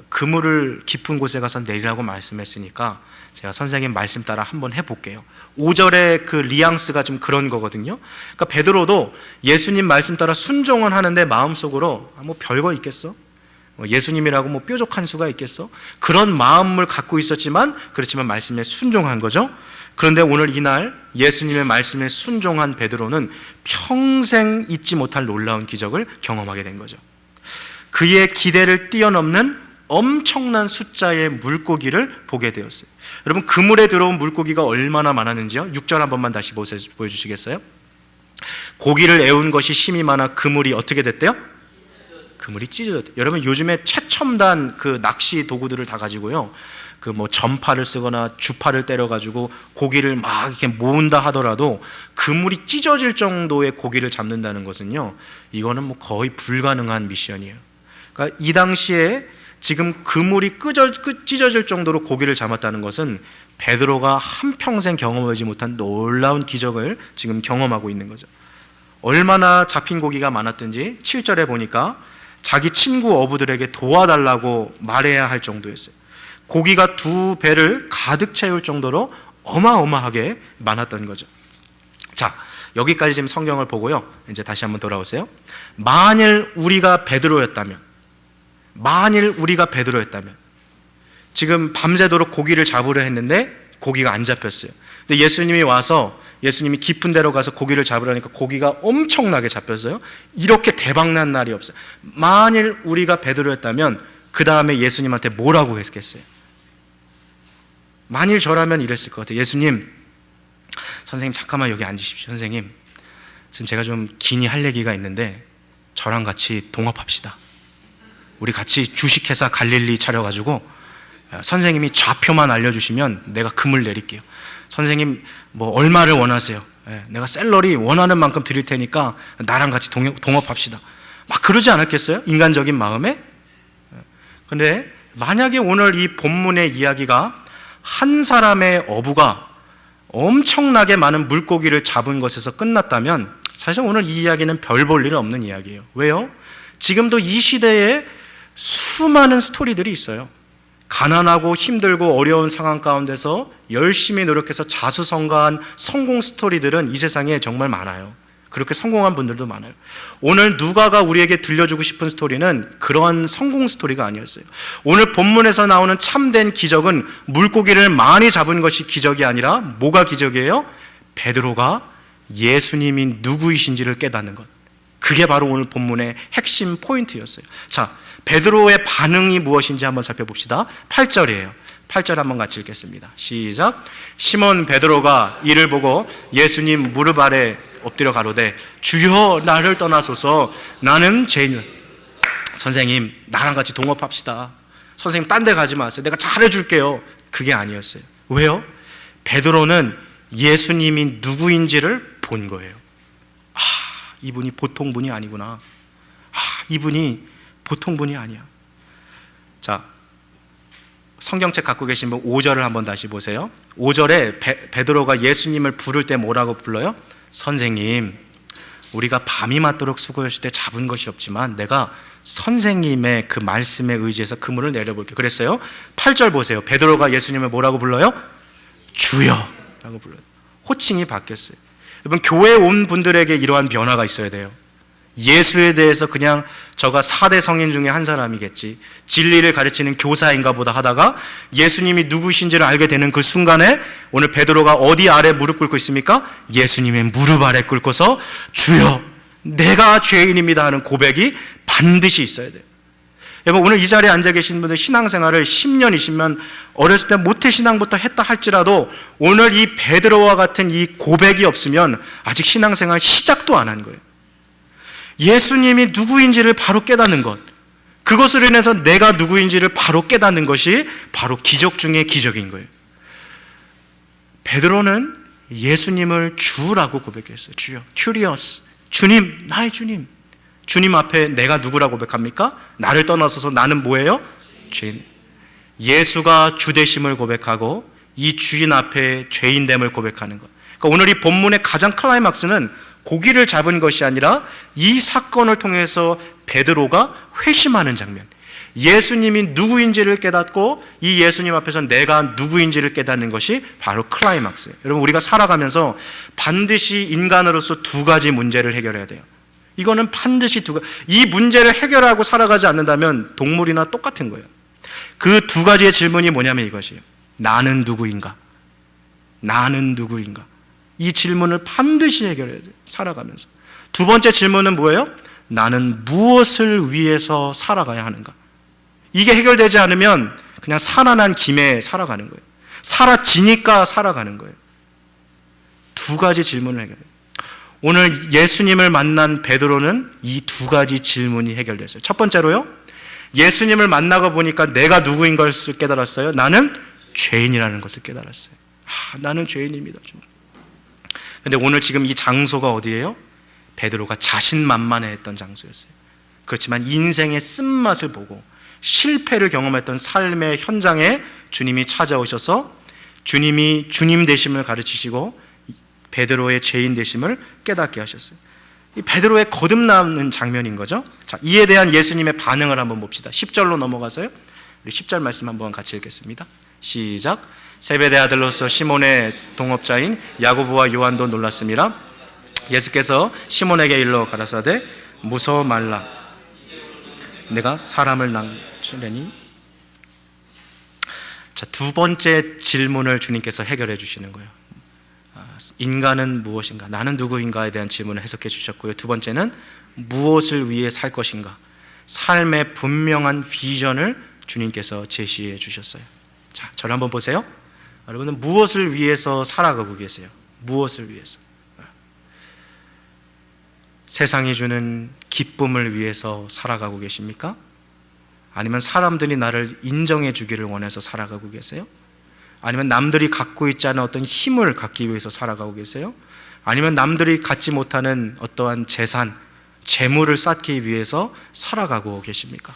그물을 깊은 곳에 가서 내리라고 말씀했으니까 제가 선생님 말씀 따라 한번 해볼게요. 5절의 그 리앙스가 좀 그런 거거든요. 그러니까 베드로도 예수님 말씀 따라 순종은 하는데 마음속으로 뭐 별거 있겠어? 예수님이라고 뭐 뾰족한 수가 있겠어? 그런 마음을 갖고 있었지만 그렇지만 말씀에 순종한 거죠. 그런데 오늘 이날 예수님의 말씀에 순종한 베드로는 평생 잊지 못할 놀라운 기적을 경험하게 된 거죠. 그의 기대를 뛰어넘는 엄청난 숫자의 물고기를 보게 되었어요. 여러분, 그물에 들어온 물고기가 얼마나 많았는지요? 6절 한 번만 다시 보여주시겠어요? 고기를 애운 것이 심히 많아 그물이 어떻게 됐대요? 그물이 찢어졌대요. 여러분, 요즘에 최첨단 그 낚시 도구들을 다 가지고요, 그 뭐 전파를 쓰거나 주파를 때려가지고 고기를 막 이렇게 모은다 하더라도 그물이 찢어질 정도의 고기를 잡는다는 것은요, 이거는 뭐 거의 불가능한 미션이에요. 그러니까 이 당시에 지금 그물이 찢어질 정도로 고기를 잡았다는 것은 베드로가 한평생 경험하지 못한 놀라운 기적을 지금 경험하고 있는 거죠. 얼마나 잡힌 고기가 많았든지 7절에 보니까 자기 친구 어부들에게 도와달라고 말해야 할 정도였어요. 고기가 두 배를 가득 채울 정도로 어마어마하게 많았던 거죠. 자, 여기까지 지금 성경을 보고요, 이제 다시 한번 돌아오세요. 만일 우리가 베드로였다면 지금 밤새도록 고기를 잡으려 했는데 고기가 안 잡혔어요. 근데 예수님이 와서 예수님이 깊은 데로 가서 고기를 잡으려니까 고기가 엄청나게 잡혔어요. 이렇게 대박난 날이 없어요. 만일 우리가 베드로였다면 그 다음에 예수님한테 뭐라고 했겠어요? 만일 저라면 이랬을 것 같아요. 예수님, 선생님 잠깐만 여기 앉으십시오. 선생님, 지금 제가 좀 긴히 할 얘기가 있는데 저랑 같이 동업합시다. 우리 같이 주식회사 갈릴리 차려가지고 선생님이 좌표만 알려주시면 내가 금을 내릴게요. 선생님 뭐 얼마를 원하세요? 내가 샐러리 원하는 만큼 드릴 테니까 나랑 같이 동업합시다. 막 그러지 않았겠어요? 인간적인 마음에? 근데 만약에 오늘 이 본문의 이야기가 한 사람의 어부가 엄청나게 많은 물고기를 잡은 것에서 끝났다면 사실 오늘 이 이야기는 별 볼 일 없는 이야기예요. 왜요? 지금도 이 시대에 수많은 스토리들이 있어요. 가난하고 힘들고 어려운 상황 가운데서 열심히 노력해서 자수성가한 성공 스토리들은 이 세상에 정말 많아요. 그렇게 성공한 분들도 많아요. 오늘 누가가 우리에게 들려주고 싶은 스토리는 그러한 성공 스토리가 아니었어요. 오늘 본문에서 나오는 참된 기적은 물고기를 많이 잡은 것이 기적이 아니라 뭐가 기적이에요? 베드로가 예수님이 누구이신지를 깨닫는 것. 그게 바로 오늘 본문의 핵심 포인트였어요. 자, 베드로의 반응이 무엇인지 한번 살펴봅시다. 8절이에요. 8절 한번 같이 읽겠습니다. 시작. 시몬 베드로가 이를 보고 예수님 무릎 아래 엎드려 가로되 주여 나를 떠나소서 나는 죄인. 선생님 나랑 같이 동업합시다. 선생님 딴 데 가지 마세요. 내가 잘해줄게요. 그게 아니었어요. 왜요? 베드로는 예수님이 누구인지를 본 거예요. 이분이 보통 분이 아니구나. 이분이 보통 분이 아니야. 자, 성경책 갖고 계신 분 5절을 한번 다시 보세요. 5절에 베드로가 예수님을 부를 때 뭐라고 불러요? 선생님, 우리가 밤이 맞도록 수고하실 때 잡은 것이 없지만 내가 선생님의 그 말씀에 의지해서 그물을 내려볼게요. 그랬어요. 8절 보세요. 베드로가 예수님을 뭐라고 불러요? 주여 라고 불러요. 호칭이 바뀌었어요. 여러분, 교회에 온 분들에게 이러한 변화가 있어야 돼요. 예수에 대해서 그냥 저가 4대 성인 중에 한 사람이겠지, 진리를 가르치는 교사인가 보다 하다가 예수님이 누구신지를 알게 되는 그 순간에 오늘 베드로가 어디 아래 무릎 꿇고 있습니까? 예수님의 무릎 아래 꿇고서 주여 내가 죄인입니다 하는 고백이 반드시 있어야 돼요. 여러분, 오늘 이 자리에 앉아 계신 분들 신앙생활을 10년, 20년 어렸을 때 모태신앙부터 했다 할지라도 오늘 이 베드로와 같은 이 고백이 없으면 아직 신앙생활 시작도 안 한 거예요. 예수님이 누구인지를 바로 깨닫는 것, 그것으로 인해서 내가 누구인지를 바로 깨닫는 것이 바로 기적 중의 기적인 거예요. 베드로는 예수님을 주라고 고백했어요. 주여, 큐리어스, 주님, 나의 주님. 주님 앞에 내가 누구라고 고백합니까? 나를 떠나서서 나는 뭐예요? 죄인. 예수가 주되심을 고백하고 이 주인 앞에 죄인됨을 고백하는 것. 그러니까 오늘 이 본문의 가장 클라이막스는 고기를 잡은 것이 아니라 이 사건을 통해서 베드로가 회심하는 장면, 예수님이 누구인지를 깨닫고 이 예수님 앞에서 내가 누구인지를 깨닫는 것이 바로 클라이막스예요. 여러분, 우리가 살아가면서 반드시 인간으로서 두 가지 문제를 해결해야 돼요. 이거는 반드시 이 문제를 해결하고 살아가지 않는다면 동물이나 똑같은 거예요. 그 두 가지의 질문이 뭐냐면 이것이에요. 나는 누구인가? 나는 누구인가? 이 질문을 반드시 해결해야 돼요. 살아가면서. 두 번째 질문은 뭐예요? 나는 무엇을 위해서 살아가야 하는가? 이게 해결되지 않으면 그냥 살아난 김에 살아가는 거예요. 사라지니까 살아가는 거예요. 두 가지 질문을 해결해요. 오늘 예수님을 만난 베드로는 이 두 가지 질문이 해결됐어요. 첫 번째로요, 예수님을 만나고 보니까 내가 누구인 것을 깨달았어요. 나는 죄인이라는 것을 깨달았어요. 나는 죄인입니다. 근데 오늘 지금 이 장소가 어디예요? 베드로가 자신만만해했던 장소였어요. 그렇지만 인생의 쓴맛을 보고 실패를 경험했던 삶의 현장에 주님이 찾아오셔서 주님이 주님 되심을 가르치시고 베드로의 죄인 되심을 깨닫게 하셨어요. 이 베드로의 거듭나는 장면인 거죠. 자, 이에 대한 예수님의 반응을 한번 봅시다. 10절로 넘어가서요. 우리 10절 말씀 한번 같이 읽겠습니다. 시작. 세베대 아들로서 시몬의 동업자인 야고보와 요한도 놀랐습니다. 예수께서 시몬에게 일러 가라사대 무서워 말라. 내가 사람을 낳으려니. 자, 두 번째 질문을 주님께서 해결해 주시는 거예요. 인간은 무엇인가? 나는 누구인가에 대한 질문을 해석해 주셨고요. 두 번째는 무엇을 위해 살 것인가? 삶의 분명한 비전을 주님께서 제시해 주셨어요. 자, 저를 한번 보세요. 여러분은 무엇을 위해서 살아가고 계세요? 무엇을 위해서? 세상이 주는 기쁨을 위해서 살아가고 계십니까? 아니면 사람들이 나를 인정해 주기를 원해서 살아가고 계세요? 아니면 남들이 갖고 있지 않은 어떤 힘을 갖기 위해서 살아가고 계세요? 아니면 남들이 갖지 못하는 어떠한 재산, 재물을 쌓기 위해서 살아가고 계십니까?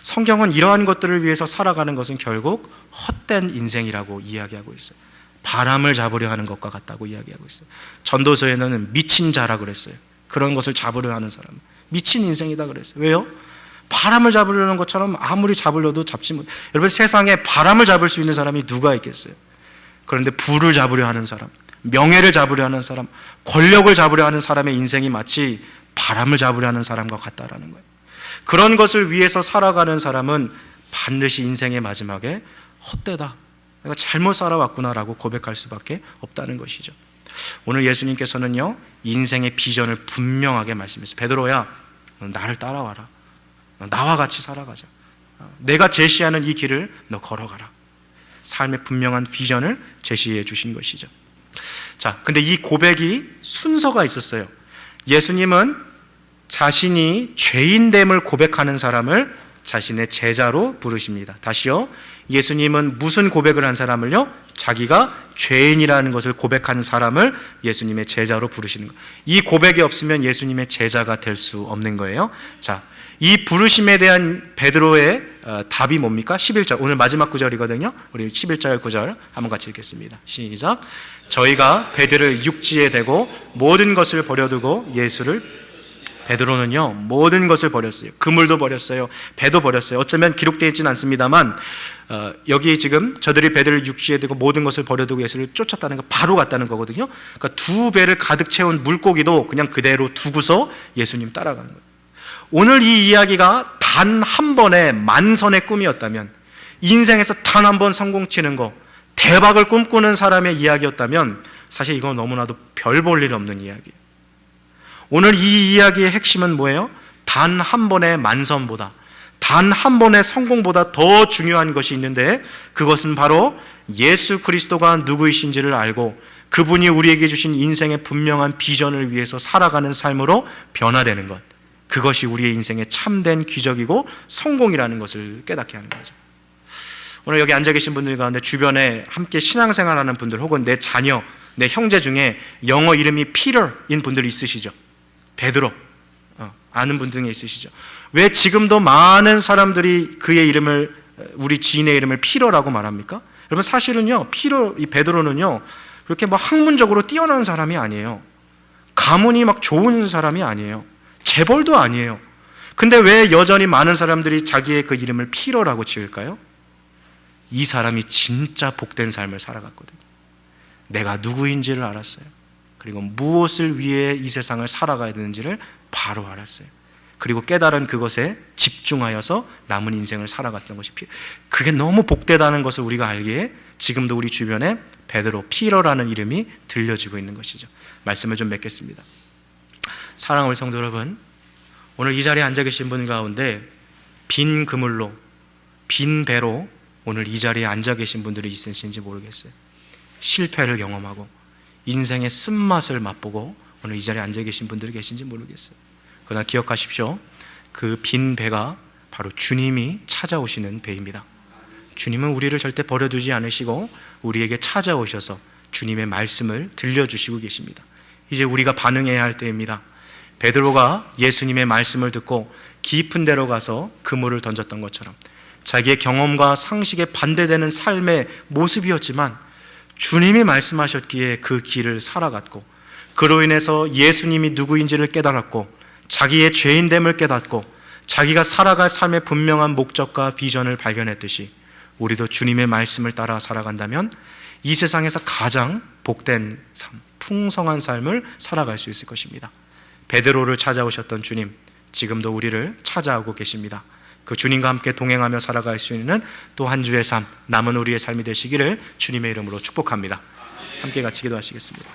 성경은 이러한 것들을 위해서 살아가는 것은 결국 헛된 인생이라고 이야기하고 있어요. 바람을 잡으려 하는 것과 같다고 이야기하고 있어요. 전도서에는 미친 자라고 그랬어요. 그런 것을 잡으려 하는 사람, 미친 인생이다 그랬어요. 왜요? 바람을 잡으려는 것처럼 아무리 잡으려도 잡지 못. 여러분, 세상에 바람을 잡을 수 있는 사람이 누가 있겠어요? 그런데 부를 잡으려 하는 사람, 명예를 잡으려 하는 사람, 권력을 잡으려 하는 사람의 인생이 마치 바람을 잡으려 하는 사람과 같다라는 거예요. 그런 것을 위해서 살아가는 사람은 반드시 인생의 마지막에 헛되다, 내가 잘못 살아왔구나라고 고백할 수밖에 없다는 것이죠. 오늘 예수님께서는요, 인생의 비전을 분명하게 말씀했어요. 베드로야, 나를 따라와라. 나와 같이 살아가자. 내가 제시하는 이 길을 너 걸어가라. 삶의 분명한 비전을 제시해 주신 것이죠. 자, 근데 이 고백이 순서가 있었어요. 예수님은 자신이 죄인됨을 고백하는 사람을 자신의 제자로 부르십니다. 다시요. 예수님은 무슨 고백을 한 사람을요? 자기가 죄인이라는 것을 고백하는 사람을 예수님의 제자로 부르시는 거예요. 이 고백이 없으면 예수님의 제자가 될 수 없는 거예요. 자, 이 부르심에 대한 베드로의 답이 뭡니까? 11절, 오늘 마지막 구절이거든요. 우리 11절 구절 한번 같이 읽겠습니다. 시작. 저희가 배들을 육지에 대고 모든 것을 버려두고 예수를, 베드로는요 모든 것을 버렸어요. 그물도 버렸어요. 배도 버렸어요. 어쩌면 기록되어 있지는 않습니다만 여기 지금 저들이 배들을 육지에 대고 모든 것을 버려두고 예수를 쫓았다는 거, 바로 갔다는 거거든요. 그러니까 두 배를 가득 채운 물고기도 그냥 그대로 두고서 예수님 따라가는 거예요. 오늘 이 이야기가 단 한 번의 만선의 꿈이었다면, 인생에서 단 한 번 성공치는 거, 대박을 꿈꾸는 사람의 이야기였다면 사실 이건 너무나도 별 볼 일 없는 이야기예요. 오늘 이 이야기의 핵심은 뭐예요? 단 한 번의 만선보다, 단 한 번의 성공보다 더 중요한 것이 있는데, 그것은 바로 예수 그리스도가 누구이신지를 알고 그분이 우리에게 주신 인생의 분명한 비전을 위해서 살아가는 삶으로 변화되는 것, 그것이 우리의 인생의 참된 기적이고 성공이라는 것을 깨닫게 하는 거죠. 오늘 여기 앉아 계신 분들 가운데 주변에 함께 신앙생활하는 분들, 혹은 내 자녀, 내 형제 중에 영어 이름이 피터인 분들 있으시죠? 베드로, 아는 분 중에 있으시죠? 왜 지금도 많은 사람들이 그의 이름을, 우리 지인의 이름을 피터라고 말합니까? 여러분, 사실은요, 이 베드로는요 그렇게 뭐 학문적으로 뛰어난 사람이 아니에요. 가문이 막 좋은 사람이 아니에요. 재벌도 아니에요. 근데 왜 여전히 많은 사람들이 자기의 그 이름을 피터라고 지을까요? 이 사람이 진짜 복된 삶을 살아갔거든요. 내가 누구인지를 알았어요. 그리고 무엇을 위해 이 세상을 살아가야 되는지를 바로 알았어요. 그리고 깨달은 그것에 집중하여서 남은 인생을 살아갔던 것이, 그게 너무 복되다는 것을 우리가 알기에 지금도 우리 주변에 베드로, 피터라는 이름이 들려지고 있는 것이죠. 말씀을 좀 맺겠습니다. 사랑하는 성도 여러분, 오늘 이 자리에 앉아 계신 분 가운데 빈 그물로, 빈 배로 오늘 이 자리에 앉아 계신 분들이 있으신지 모르겠어요. 실패를 경험하고 인생의 쓴맛을 맛보고 오늘 이 자리에 앉아 계신 분들이 계신지 모르겠어요. 그러나 기억하십시오. 그 빈 배가 바로 주님이 찾아오시는 배입니다. 주님은 우리를 절대 버려두지 않으시고 우리에게 찾아오셔서 주님의 말씀을 들려주시고 계십니다. 이제 우리가 반응해야 할 때입니다. 베드로가 예수님의 말씀을 듣고 깊은 데로 가서 그물을 던졌던 것처럼 자기의 경험과 상식에 반대되는 삶의 모습이었지만 주님이 말씀하셨기에 그 길을 살아갔고, 그로 인해서 예수님이 누구인지를 깨달았고 자기의 죄인됨을 깨닫고 자기가 살아갈 삶의 분명한 목적과 비전을 발견했듯이 우리도 주님의 말씀을 따라 살아간다면 이 세상에서 가장 복된 삶, 풍성한 삶을 살아갈 수 있을 것입니다. 베드로를 찾아오셨던 주님, 지금도 우리를 찾아오고 계십니다. 그 주님과 함께 동행하며 살아갈 수 있는 또 한 주의 삶, 남은 우리의 삶이 되시기를 주님의 이름으로 축복합니다. 함께 같이 기도하시겠습니다.